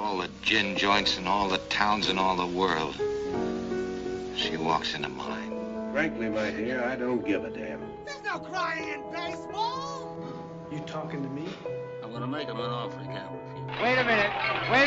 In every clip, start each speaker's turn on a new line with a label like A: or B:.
A: all the gin joints in all the towns in all the world. She walks into mine.
B: Frankly, my dear, I don't give a damn.
C: There's no crying in baseball.
D: You talking to me?
E: I'm gonna make him an offer he can't refuse.
F: Wait a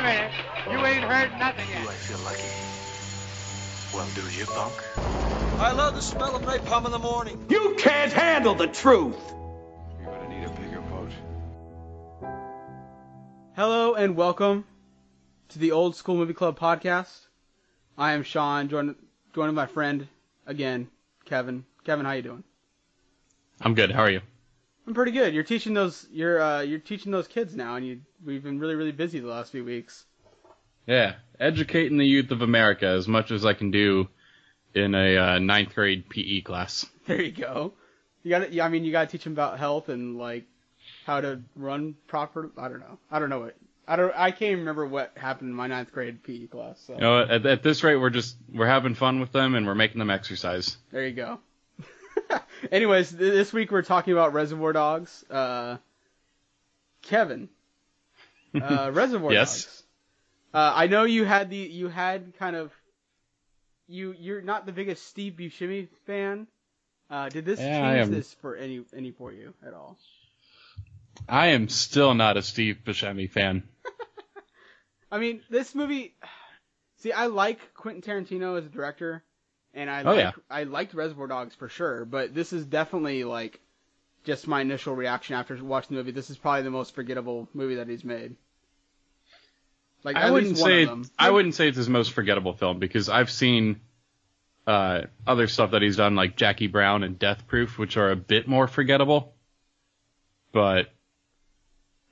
F: minute. You ain't heard nothing yet.
D: Do I feel lucky? Well, do you, punk?
E: I love the smell of napalm in the morning.
B: You can't handle the truth!
D: You're gonna need a bigger boat.
G: Hello and welcome to the Old School Movie Club podcast. I am Sean, joined with my friend again, Kevin. Kevin, how you doing?
H: I'm good. How are you? I'm
G: pretty good. You're teaching those kids now, and we've been really busy the last few weeks.
H: Yeah, educating the youth of America as much as I can do in a ninth grade PE class.
G: There you go. You gotta teach them about health and like how to run proper. I don't know. I can't even remember what happened in my ninth grade PE class. So.
H: You know, at this rate, we're having fun with them and we're making them exercise.
G: There you go. Anyways, this week we're talking about Reservoir Dogs. Kevin, Reservoir
H: yes.
G: Dogs. I know you're not the biggest Steve Buscemi fan. Did this change this for any for you at all?
H: I am still not a Steve Buscemi fan.
G: I mean, this movie. See, I like Quentin Tarantino as a director, and I liked Reservoir Dogs for sure. But this is definitely like just my initial reaction after watching the movie. This is probably the most forgettable movie that he's made. Like
H: I wouldn't say it's his most forgettable film because I've seen other stuff that he's done like Jackie Brown and Death Proof, which are a bit more forgettable. But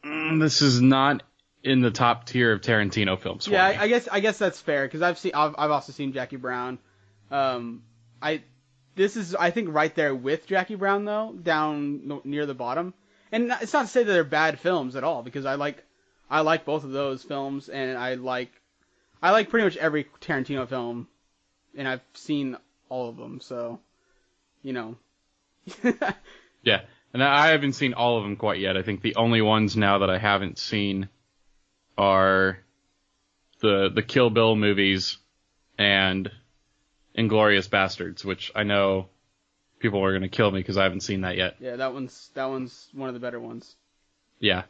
H: this is not in the top tier of Tarantino films.
G: Yeah, I guess that's fair because I've also seen Jackie Brown. This is I think right there with Jackie Brown though, down near the bottom. And it's not to say that they're bad films at all because I like both of those films, and I like pretty much every Tarantino film, and I've seen all of them, so, you know.
H: Yeah, and I haven't seen all of them quite yet. I think the only ones now that I haven't seen are the Kill Bill movies and Inglourious Bastards, which I know people are going to kill me because I haven't seen that yet.
G: Yeah, that one's one of the better ones.
H: Yeah.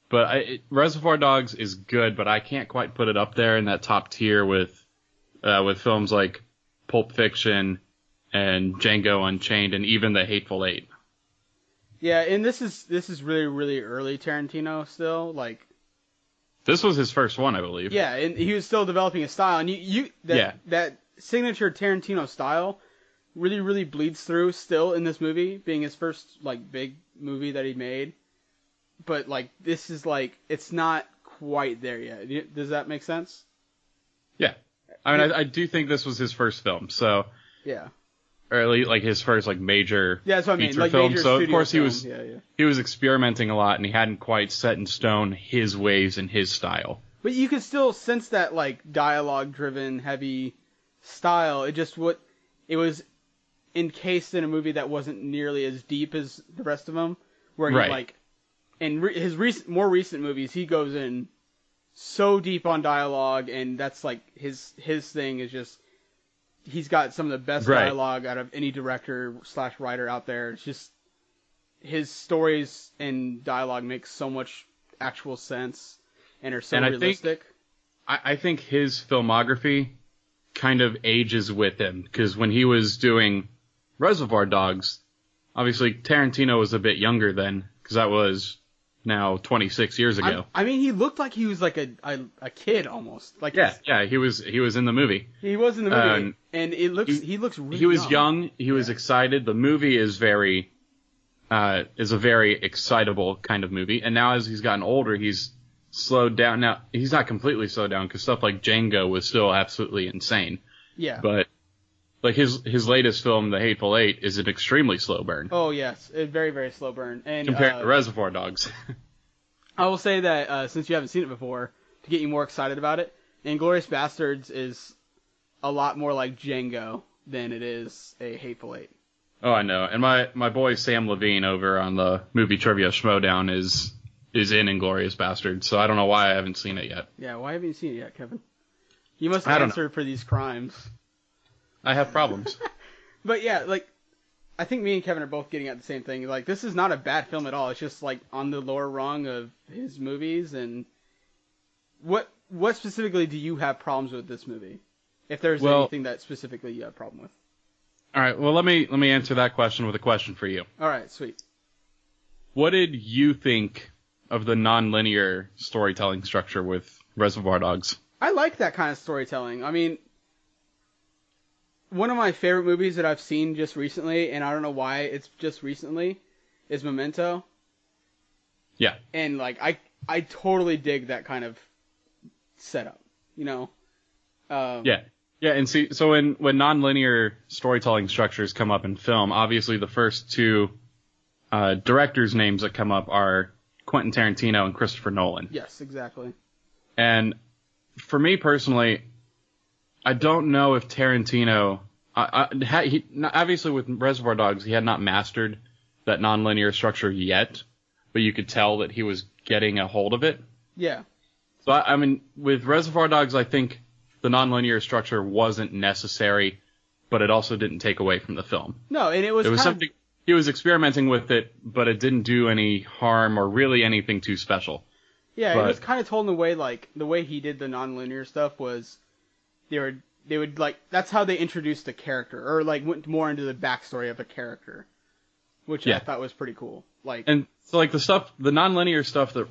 H: But Reservoir Dogs is good, but I can't quite put it up there in that top tier with films like Pulp Fiction and Django Unchained and even The Hateful Eight.
G: Yeah, and this is really early Tarantino still. Like
H: this was his first one, I believe.
G: Yeah, and he was still developing a style, and that signature Tarantino style really bleeds through still in this movie, being his first like big movie that he made. But, like, this is, like, it's not quite there yet. Does that make sense?
H: Yeah. I mean, I do think this was his first film, so...
G: Yeah.
H: Or at least, like, his first, like, major
G: feature that's what I mean. Like,
H: film.
G: Major
H: so, of course,
G: film.
H: He was experimenting a lot, and he hadn't quite set in stone his ways and his style.
G: But you could still sense that, like, dialogue-driven, heavy style. It was encased in a movie that wasn't nearly as deep as the rest of them, where he, like... In his more recent movies, he goes in so deep on dialogue, and that's like his thing is just he's got some of the best dialogue out of any director/writer out there. It's just his stories and dialogue make so much actual sense and are so realistic.
H: I think his filmography kind of ages with him because when he was doing Reservoir Dogs, obviously Tarantino was a bit younger then because that was now 26 years ago.
G: I mean, he looked like he was like a kid almost. Like
H: he was in the movie.
G: He was in the movie, and he looks really.
H: He was young. He was excited. The movie is a very excitable kind of movie. And now as he's gotten older, he's slowed down. Now he's not completely slowed down because stuff like Django was still absolutely insane.
G: Yeah.
H: But like his latest film, The Hateful Eight, is an extremely slow burn.
G: Oh yes, a very very slow burn. And
H: compared to Reservoir Dogs.
G: I will say that since you haven't seen it before, to get you more excited about it, Inglourious Bastards is a lot more like Django than it is a Hateful Eight.
H: Oh, I know. And my boy Sam Levine over on the Movie Trivia Schmodown is is in Inglourious Basterds, so I don't know why I haven't seen it yet.
G: Yeah, why haven't you seen it yet, Kevin? You must
H: I don't
G: answer for these crimes.
H: I have problems.
G: But yeah, like, I think me and Kevin are both getting at the same thing. Like, this is not a bad film at all. It's just, like, on the lower rung of his movies. And what specifically do you have problems with this movie? If there's anything that specifically you have a problem with.
H: All right, well, let me answer that question with a question for you.
G: All right, sweet.
H: What did you think of the non-linear storytelling structure with Reservoir Dogs?
G: I like that kind of storytelling. I mean, one of my favorite movies that I've seen just recently, and I don't know why it's just recently, is Memento.
H: Yeah.
G: And, like, I totally dig that kind of setup, you know?
H: Yeah. Yeah, and see, so when non-linear storytelling structures come up in film, obviously the first two directors' names that come up are Quentin Tarantino and Christopher Nolan.
G: Yes, exactly.
H: And for me personally, I don't know if Tarantino, obviously with Reservoir Dogs, he had not mastered that non-linear structure yet, but you could tell that he was getting a hold of it.
G: Yeah.
H: So, I mean, with Reservoir Dogs, I think the non-linear structure wasn't necessary, but it also didn't take away from the film.
G: No, and it was
H: something he was experimenting with it, but it didn't do any harm or really anything too special.
G: Yeah, it was kind of told in a way, like, the way he did the non-linear stuff was they would like, that's how they introduced the character, or, like, went more into the backstory of a character, which I thought was pretty cool. Like,
H: and so, like, the non-linear stuff that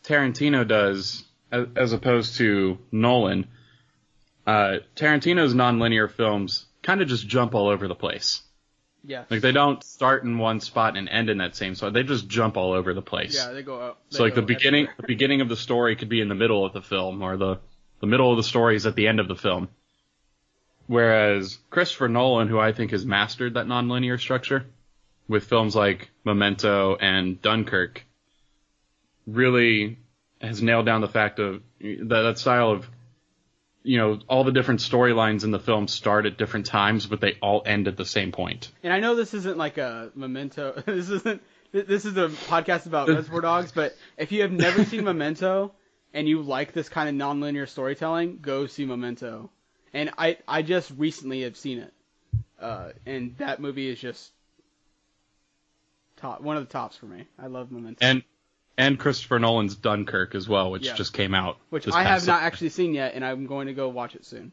H: Tarantino does, as opposed to Nolan, Tarantino's non-linear films kind of just jump all over the place.
G: Yeah.
H: Like, they don't start in one spot and end in that same spot. They just jump all over the place.
G: Yeah, they go out.
H: So, like, the beginning of the story could be in the middle of the film, or the middle of the story is at the end of the film. Whereas Christopher Nolan, who I think has mastered that nonlinear structure with films like Memento and Dunkirk, really has nailed down the fact of that style of, you know, all the different storylines in the film start at different times, but they all end at the same point.
G: And I know this isn't like a Memento. This is a podcast about Reservoir Dogs, but if you have never seen Memento and you like this kind of nonlinear storytelling, go see Memento. And I just recently have seen it. And that movie is just one of the tops for me. I love Memento.
H: And Christopher Nolan's Dunkirk as well, which just came out.
G: Which I have not actually seen yet, and I'm going to go watch it soon.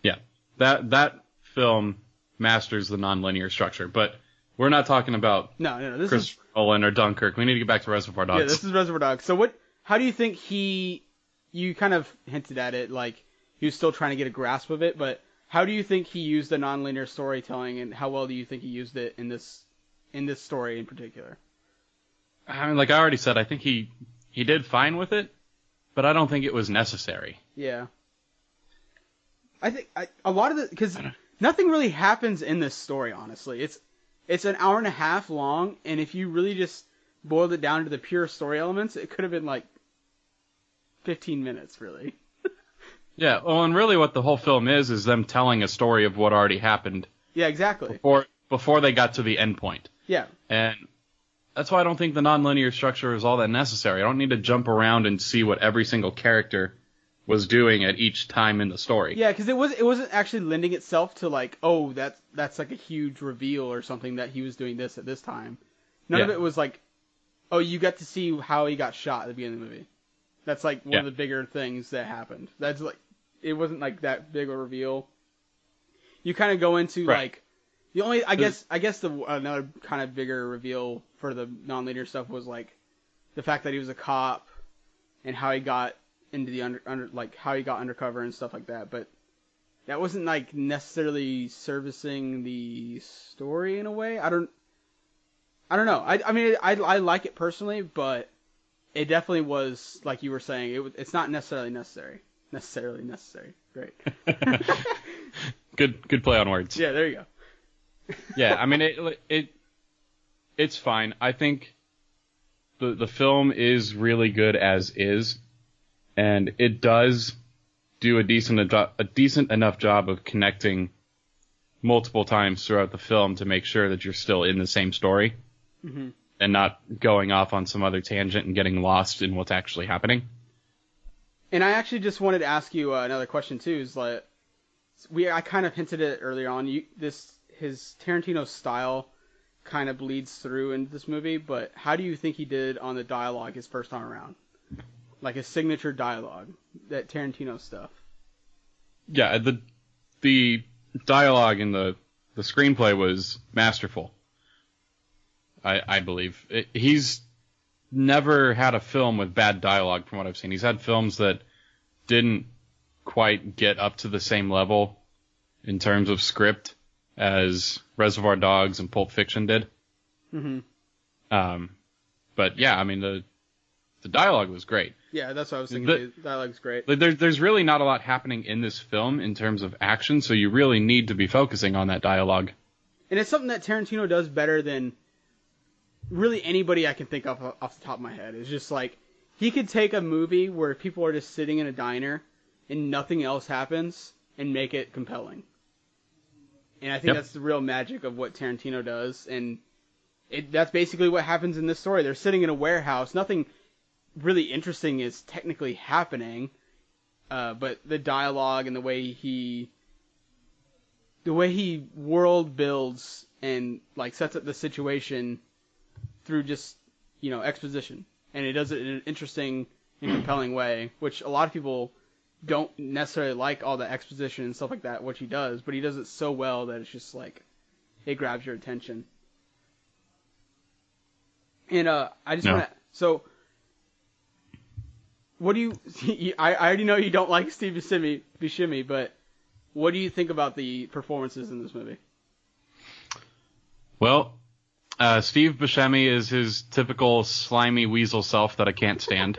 H: Yeah, that film masters the nonlinear structure, but we're not talking about
G: This
H: Christopher Nolan or Dunkirk. We need to get back to Reservoir Dogs.
G: Yeah, this is Reservoir Dogs. So how do you think you kind of hinted at it, like he was still trying to get a grasp of it, but how do you think he used the nonlinear storytelling, and how well do you think he used it in this story in particular?
H: I mean, like I already said, I think he did fine with it, but I don't think it was necessary.
G: Yeah. I think a lot of the, because nothing really happens in this story, honestly. It's an hour and a half long, and if you really just boiled it down to the pure story elements, it could have been like 15 minutes, really.
H: Yeah, well, and really what the whole film is them telling a story of what already happened.
G: Yeah, exactly.
H: Before they got to the end point.
G: Yeah.
H: And that's why I don't think the nonlinear structure is all that necessary. I don't need to jump around and see what every single character was doing at each time in the story.
G: Yeah, because it wasn't actually lending itself to like, oh, that's like a huge reveal or something that he was doing this at this time. None of it was like, oh, you got to see how he got shot at the beginning of the movie. That's like one of the bigger things that happened. That's like, it wasn't like that big a reveal. You kind of go into like, the only, I guess another kind of bigger reveal for the nonlinear stuff was like the fact that he was a cop and how he got into the how he got undercover and stuff like that. But that wasn't like necessarily servicing the story in a way. I don't know. I mean, I like it personally, but it definitely was, like you were saying, it's not necessarily necessary. Necessarily necessary. Great.
H: Good play on words.
G: Yeah, there you go.
H: Yeah, I mean it's fine. I think the film is really good as is, and it does do a decent enough job of connecting multiple times throughout the film to make sure that you're still in the same story.
G: Mm-hmm.
H: and not going off on some other tangent and getting lost in what's actually happening.
G: And I actually just wanted to ask you another question too. Is like I kind of hinted it earlier on. His Tarantino style kind of bleeds through into this movie, but how do you think he did on the dialogue his first time around? Like his signature dialogue, that Tarantino stuff.
H: Yeah, the dialogue in the screenplay was masterful. I believe. He's never had a film with bad dialogue from what I've seen. He's had films that didn't quite get up to the same level in terms of script as Reservoir Dogs and Pulp Fiction did. Mm-hmm. But yeah, I mean, the dialogue was great.
G: Yeah, that's what I was thinking. The dialogue's great.
H: There's really not a lot happening in this film in terms of action, so you really need to be focusing on that dialogue.
G: And it's something that Tarantino does better than really anybody I can think of off the top of my head. It's just like, he could take a movie where people are just sitting in a diner and nothing else happens and make it compelling. And I think that's the real magic of what Tarantino does. And that's basically what happens in this story. They're sitting in a warehouse. Nothing really interesting is technically happening. But the dialogue and the way he world builds and like sets up the situation through just, exposition. And it does it in an interesting and compelling way, which a lot of people don't necessarily like all the exposition and stuff like that, which he does, but he does it so well that it's just like, it grabs your attention. And I just want to, so, what do you, I already know you don't like Steve Buscemi, but what do you think about the performances in this movie?
H: Well, Steve Buscemi is his typical slimy weasel self that I can't stand.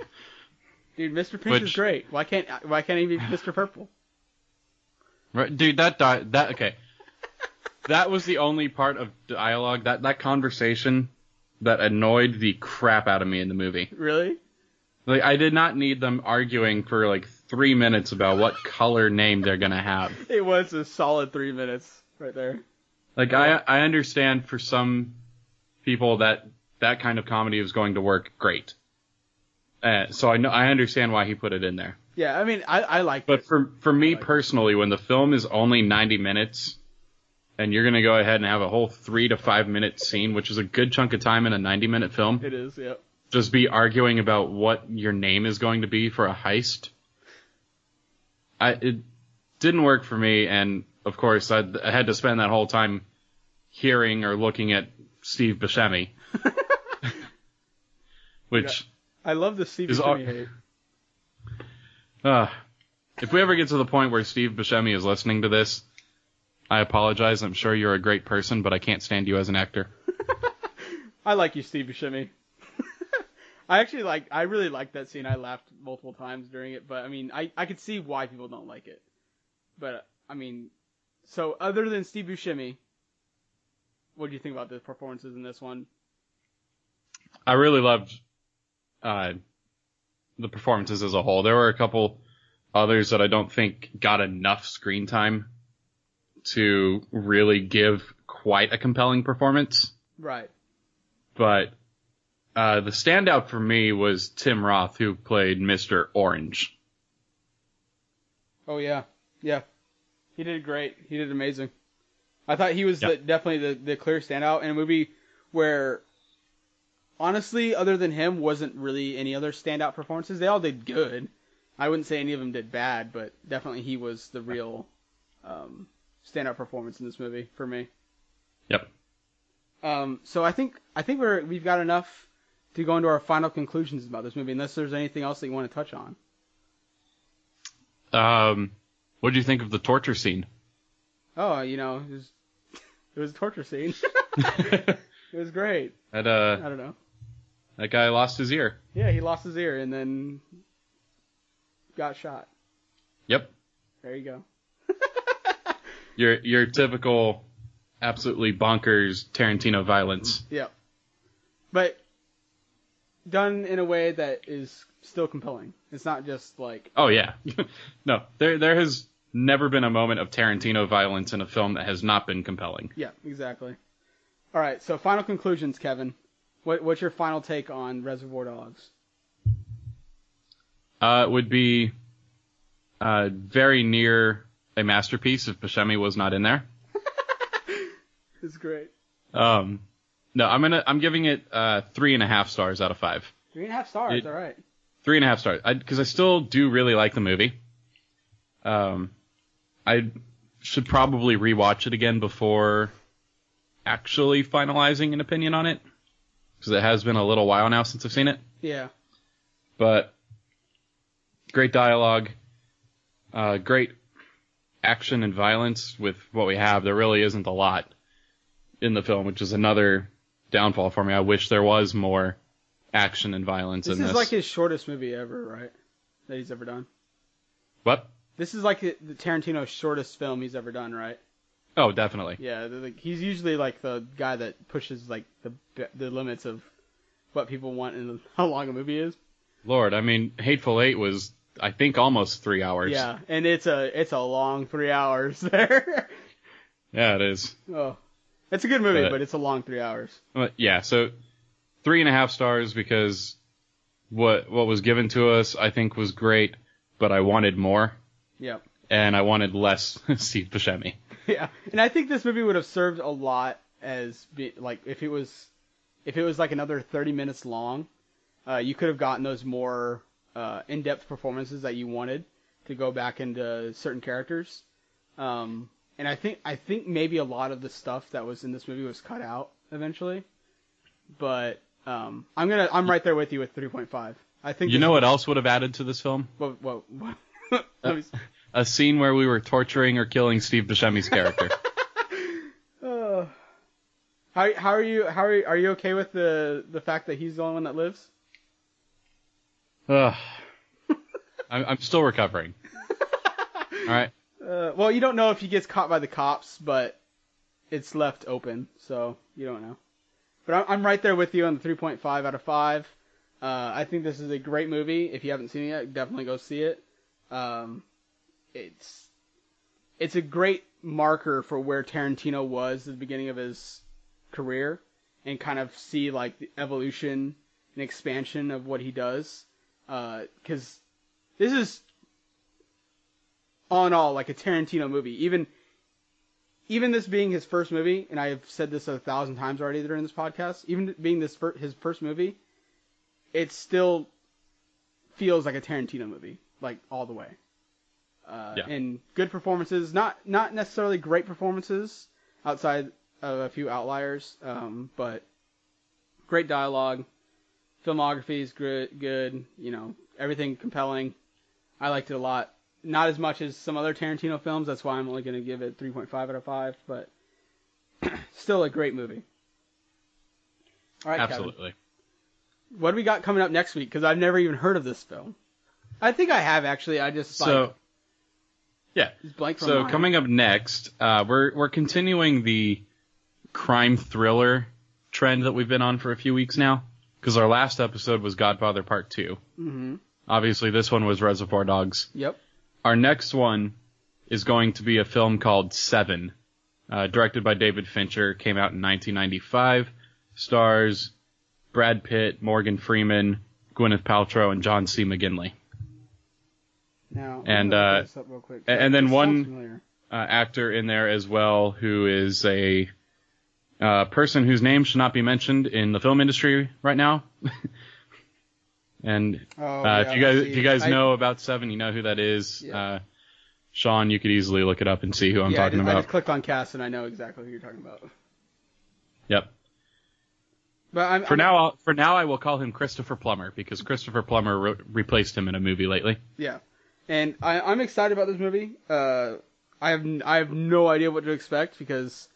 G: Dude, Mr. Pink is great. Why can't he be Mr. Purple?
H: Right, dude, okay. That was the only part of dialogue, that conversation that annoyed the crap out of me in the movie.
G: Really?
H: Like, I did not need them arguing for like 3 minutes about what color name they're gonna have.
G: It was a solid 3 minutes right there.
H: Like, I understand for some people that kind of comedy is going to work great. So I understand why he put it in there.
G: Yeah, I mean, I like it.
H: But for me personally, when the film is only 90 minutes, and you're going to go ahead and have a whole 3 to 5 minute scene, which is a good chunk of time in a 90-minute film.
G: It is, yeah.
H: Just be arguing about what your name is going to be for a heist. It didn't work for me, and of course I had to spend that whole time hearing or looking at Steve Buscemi. Which...
G: I love the Steve Buscemi hate.
H: If we ever get to the point where Steve Buscemi is listening to this, I apologize. I'm sure you're a great person, but I can't stand you as an actor.
G: I like you, Steve Buscemi. I really liked that scene. I laughed multiple times during it, but I mean, I could see why people don't like it. But, I mean, so other than Steve Buscemi, what do you think about the performances in this one?
H: I really loved the performances as a whole. There were a couple others that I don't think got enough screen time to really give quite a compelling performance.
G: Right.
H: But the standout for me was Tim Roth, who played Mr. Orange.
G: Oh, yeah. Yeah. He did great. He did amazing. I thought he was definitely the clear standout in a movie where... Honestly, other than him, wasn't really any other standout performances. They all did good. I wouldn't say any of them did bad, but definitely he was the real standout performance in this movie for me.
H: Yep.
G: So I think we've got enough to go into our final conclusions about this movie, unless there's anything else that you want to touch on.
H: What did you think of the torture scene?
G: Oh, it was a torture scene. It was great. I don't know.
H: That guy lost his ear.
G: Yeah, he lost his ear and then got shot.
H: Yep.
G: There you go.
H: Your typical, absolutely bonkers Tarantino violence.
G: Yep. But done in a way that is still compelling. It's not just like...
H: Oh, yeah. No, there has never been a moment of Tarantino violence in a film that has not been compelling.
G: Yeah, exactly. All right, so final conclusions, Kevin. What's your final take on Reservoir Dogs?
H: It would be very near a masterpiece if Buscemi was not in there.
G: It's great.
H: No, I'm giving it 3.5 stars out of 5.
G: 3.5 stars. All right.
H: 3.5 stars. Because I still do really like the movie. I should probably rewatch it again before actually finalizing an opinion on it, because it has been a little while now since I've seen it.
G: Yeah.
H: But great dialogue, great action and violence with what we have. There really isn't a lot in the film, which is another downfall for me. I wish there was more action and violence in this.
G: This is like his shortest movie ever, right? That he's ever done.
H: What?
G: This is like the Tarantino's shortest film he's ever done, right?
H: Oh, definitely.
G: Yeah, he's usually like the guy that pushes like the limits of what people want and how long a movie is.
H: Lord, I mean, Hateful Eight was, I think, almost 3 hours.
G: Yeah, and it's a long 3 hours there.
H: Yeah, it is.
G: Oh, it's a good movie, but it's a long 3 hours.
H: Yeah, so 3.5 stars because what was given to us, I think, was great, but I wanted more.
G: Yep.
H: And I wanted less Steve Buscemi.
G: Yeah, and I think this movie would have served a lot as like if it was like another 30 minutes long, you could have gotten those more in-depth performances that you wanted to go back into certain characters. And I think maybe a lot of the stuff that was in this movie was cut out eventually. But I'm right there with you with 3.5. I think
H: what else would have added to this film?
G: What?
H: A scene where we were torturing or killing Steve Buscemi's character.
G: Are you okay with the fact that he's the only one that lives?
H: I'm still recovering. All right.
G: Well, you don't know if he gets caught by the cops, but it's left open, so you don't know. But I'm right there with you on the 3.5 out of 5. I think this is a great movie. If you haven't seen it yet, definitely go see it. It's a great marker for where Tarantino was at the beginning of his career, and kind of see like the evolution and expansion of what he does. Because this is, all in all, like a Tarantino movie. Even this being his first movie, and I've said this 1,000 times already during this podcast, even being his first movie, it still feels like a Tarantino movie, like all the way. And good performances, not necessarily great performances outside of a few outliers, but great dialogue, filmography is good, everything compelling. I liked it a lot. Not as much as some other Tarantino films, that's why I'm only going to give it 3.5 out of 5, but still a great movie. All right,
H: absolutely.
G: Kevin, what do we got coming up next week? Because I've never even heard of this film. I think I have, actually. I just blank from mine.
H: Coming up next, we're continuing the crime thriller trend that we've been on for a few weeks now, because our last episode was Godfather Part 2. Mm-hmm. Obviously, this one was Reservoir Dogs.
G: Yep.
H: Our next one is going to be a film called Seven, directed by David Fincher, came out in 1995, stars Brad Pitt, Morgan Freeman, Gwyneth Paltrow, and John C. McGinley.
G: Now,
H: and
G: real quick.
H: and then one actor in there as well, who is a person whose name should not be mentioned in the film industry right now. And if you guys know about Seven, you know who that is. Yeah. Sean, you could easily look it up and see who I'm talking about.
G: I just clicked on cast and I know exactly who you're talking about.
H: Yep.
G: But
H: for now, I will call him Christopher Plummer, because Christopher Plummer replaced him in a movie lately.
G: Yeah, and I'm excited about this movie. I have no idea what to expect, because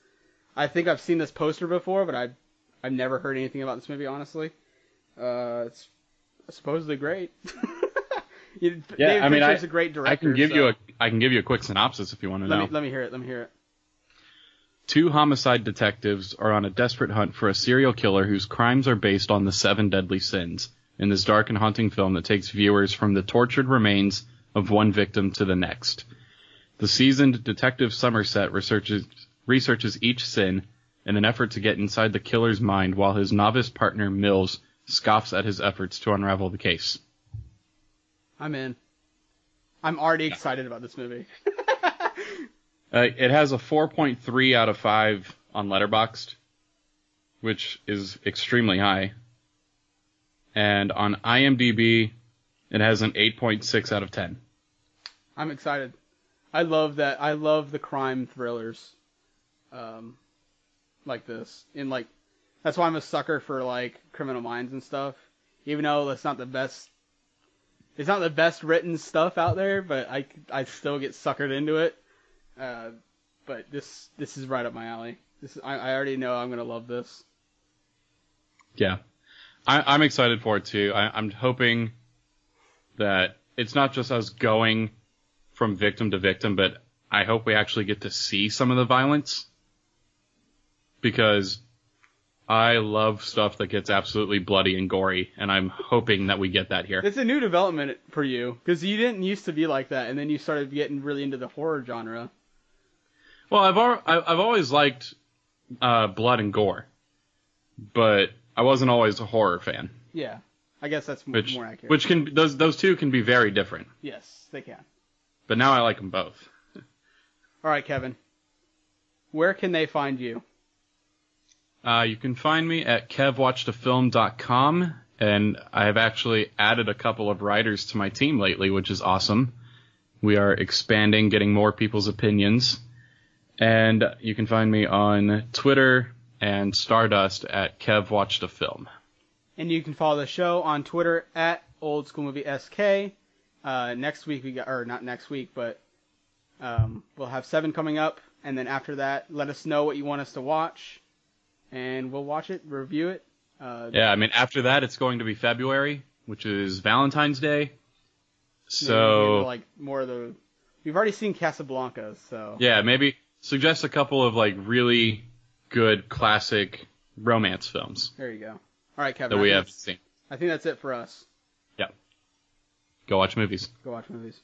G: I think I've seen this poster before, but I've never heard anything about this movie, honestly. It's supposedly great. David Fincher's a great director.
H: I can give you a quick synopsis if you want to know.
G: Let me hear it.
H: Two homicide detectives are on a desperate hunt for a serial killer whose crimes are based on the 7 deadly sins in this dark and haunting film that takes viewers from the tortured remains of one victim to the next. The seasoned detective Somerset researches each sin in an effort to get inside the killer's mind while his novice partner, Mills, scoffs at his efforts to unravel the case.
G: I'm in. I'm already excited about this movie.
H: It has a 4.3 out of 5 on Letterboxd, which is extremely high. And on IMDb, it has an 8.6 out of 10.
G: I'm excited. I love that. I love the crime thrillers, like this. That's why I'm a sucker for like Criminal Minds and stuff. Even though that's not the best. It's not the best written stuff out there, but I still get suckered into it. But this is right up my alley. I already know I'm gonna love this.
H: Yeah, I'm excited for it too. I'm hoping that it's not just us going from victim to victim, but I hope we actually get to see some of the violence, because I love stuff that gets absolutely bloody and gory, and I'm hoping that we get that here.
G: It's a new development for you, because you didn't used to be like that, and then you started getting really into the horror genre.
H: Well, I've always liked blood and gore, but I wasn't always a horror fan.
G: Yeah, I guess that's more accurate.
H: Which those two can be very different.
G: Yes, they can.
H: But now I like them both.
G: All right, Kevin. Where can they find you?
H: You can find me at kevwatchedafilm.com, and I have actually added a couple of writers to my team lately, which is awesome. We are expanding, getting more people's opinions. And you can find me on Twitter and Stardust at kevwatchedafilm.
G: And you can follow the show on Twitter at OldSkoolMovieSK. Next week not next week, but we'll have 7 coming up, and then after that, let us know what you want us to watch, and we'll watch it, review it.
H: Yeah, I mean, after that, it's going to be February, which is Valentine's Day. So
G: like more of the, we've already seen Casablanca, so
H: yeah, maybe suggest a couple of like really good classic romance films.
G: There you go. All right, Kevin.
H: That we haven't seen.
G: I think that's it for us.
H: Yeah. Go watch movies.
G: Go watch movies.